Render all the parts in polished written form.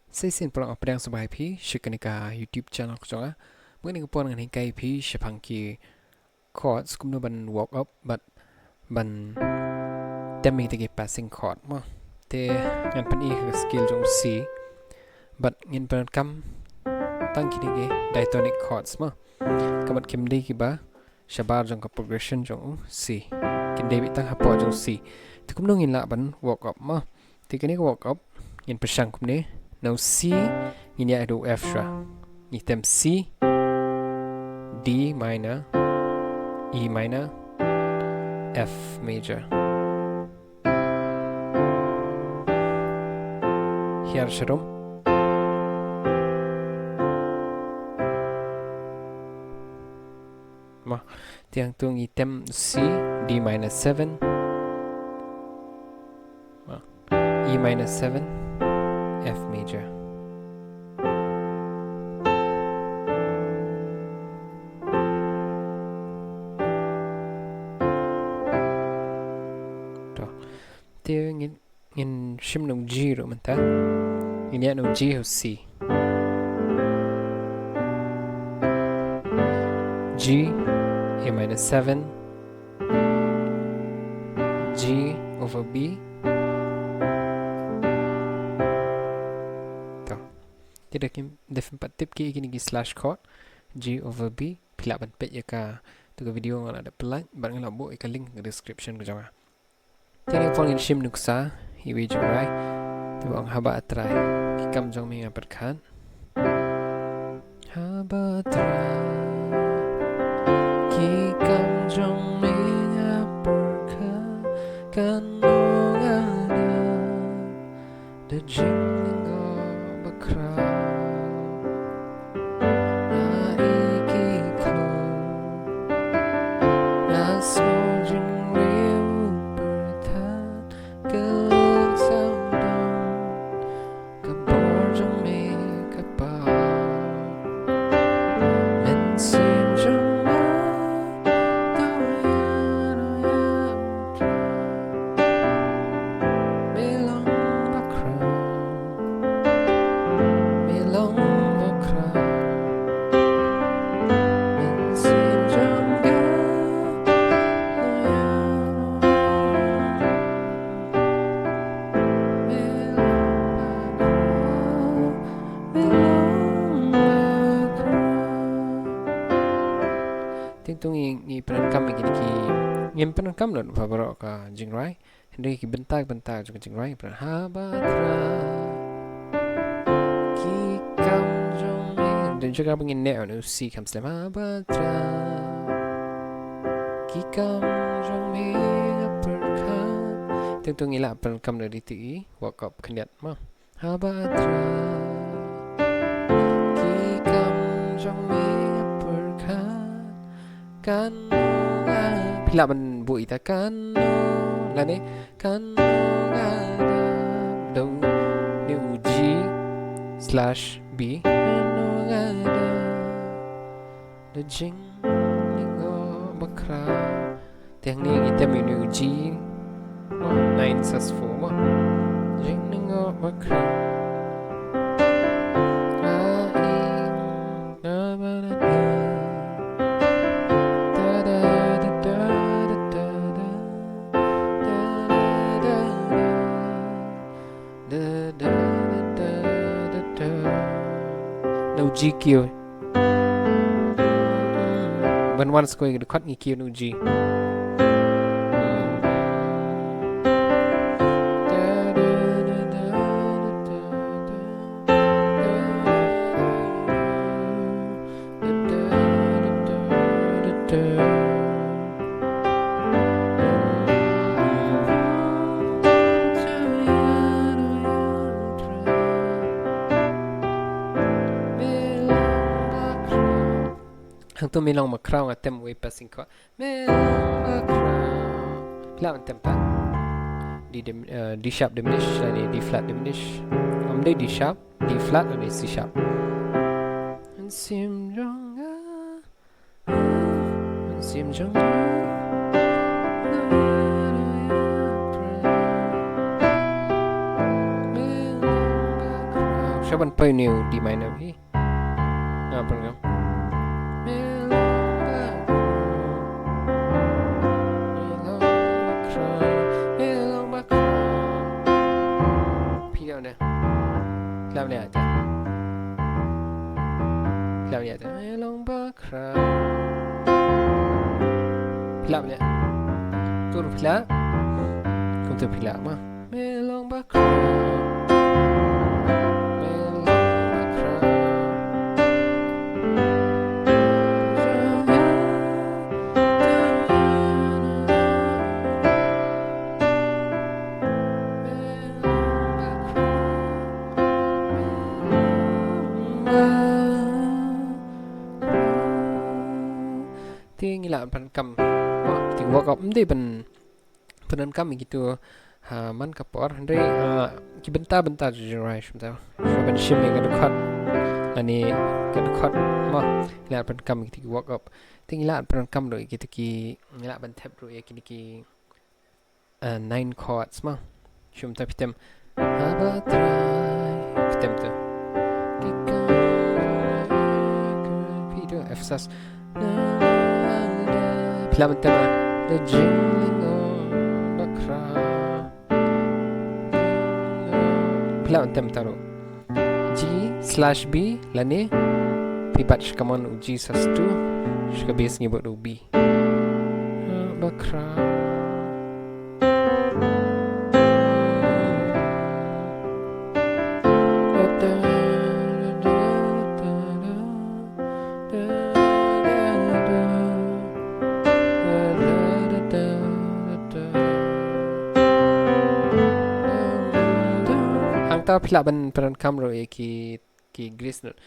Saya sin pulang apa yang sebaik pi, syukur nika YouTube channel ko jonga. Mungkin nika puan dengan kai pi, syapang ki chords kumno ban walk up, but ban demi tegi passing chord ma. Te ngan pan i skill jong C, but ngin pan kam tang kini ge diatonic chords ma. Kamat kim de ki ba, shabar jong ka progression jong C. Kin de bi tang hapo jong C. Te kumno ngin la ban walk up ma. Te kini walk up ngin pasang kumne. Now C, ini ada F sha. Item C, D minor, E minor, F major. Here sharum. Ma, tiang tung item C, D minor 7, E minor 7, F major. Tiêu ngin shim nung G rồi mình ta. Ngin ya nung G ho C. G, A minor 7, G over B. Tidak kim defin patip ki gini slash chord G over B pila ban pet ya ka tu ka video ngan ada pelan ban ngan labo ka link ke description ko jama tiang phone in shim nuksa hiwi jingrwai tu ang haba atrai ki kam jong mi ngapat khan haba atrai ki kam jong mi ngapat khan kan ada the jingle khraw tung i pyndonkam ki ngim pyndonkam don favor ka jingrwai henry ki bentak juga jingrwai pran habatra ki kam jong dan juga pengin ne on C kam slam habatra ki kam jong me perka tung ila pyndonkam dari ti walk up keniat ma habatra ki kam jong me kan pila ban bu ita kan la ne kan do new G slash B the jing lingo bakra tiang ni kita new G 9 sus 4 jing lingo bakra no G kêu ban one square được khoát nghi kêu no G hang tu melong khraw ngatem way passing chord melong khraw pila man tempa D sharp diminish dan D flat diminish D sharp D flat dan C sharp sim jong Siapa play new D minor hi? Apa kan? Piano deh. Lalu ni aja. Lalu ni aja. Melong bakra. Lalu ni. Tur pila. Kau tu pila mah. Melong bakra. Tiếng là pyndonkam, tiếng walk up ini pyndonkam gitu, man kapor, Andre, bentar jingrwai sebentar, sebentar shim yang kedekut, ani kedekut, mah, lihat pyndonkam gitu walk up, tiếng là pyndonkam rồi gitu ki, lihat bentep rồi ki 9 chords mah, sebentar pitem, pitem tu, pido F sus. Pila teman the jingling the khraw. Pila tem taruh G/B lani pipat shkaman G sus tu shka base nyebut do B bakra ta pila pyndonkam rồi ki Greece nữa.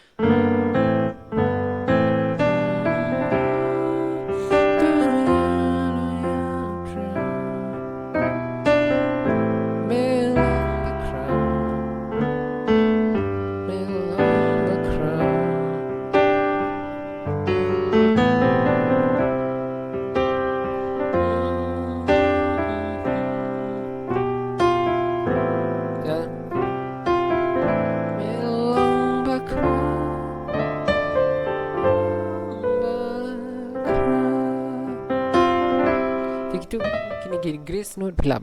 Itu kini Greece nu pila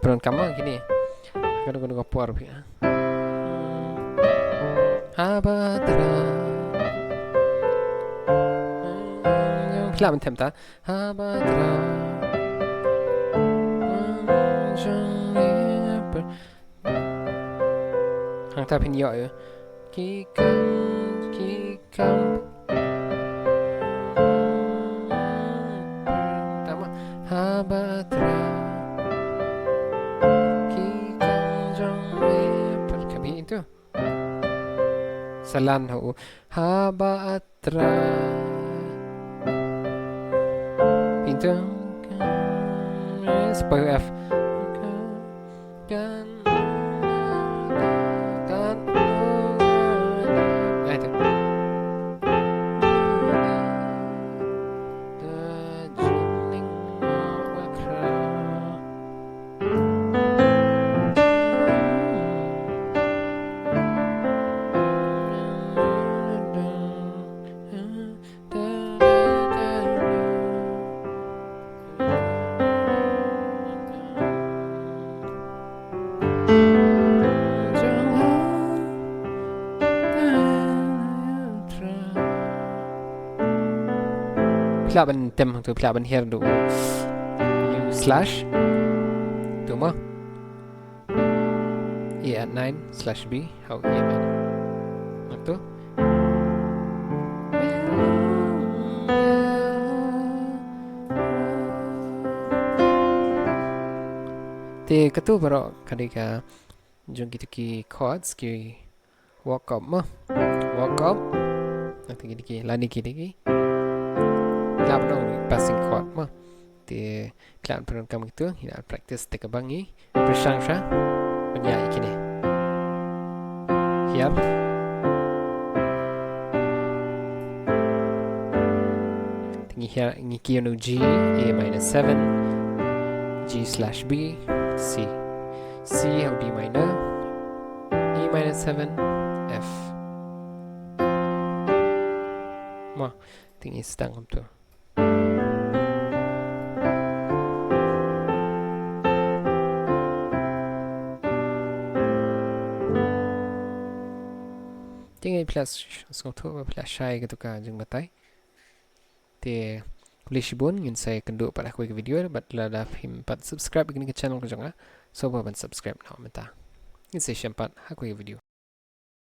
pyndonkam kini. Kadang kapor pia. Habatra. Pila tem ta. Habatra. Hang ta pin yo. Kikam. Habatra Kikam perkabi itu Salan ho Habatra Pintu Supaya F Kan itu pila tem tu pila here do slash tu mah E at 9/B how E man tu te ketu baru kadika jung kita ki chords ki walk up nanti ki lani ki Klap dong passing chord mah. Di klap pyndonkam gitu, kita practice dakaba ni. Bersang-sang penyanyi kini. Here. Tinggi here ngiki no G, A-7, G/B, C. C how D minor, E-7, F. mà tinggi sedang comme tu tinggi plus skong tu plus shy gitu ka jeng batai te Lisbon ngin saya kendo pada aku video but la da him pat subscribe ke channel ko jonga so ba ban subscribe na menta ngin saya sempat aku video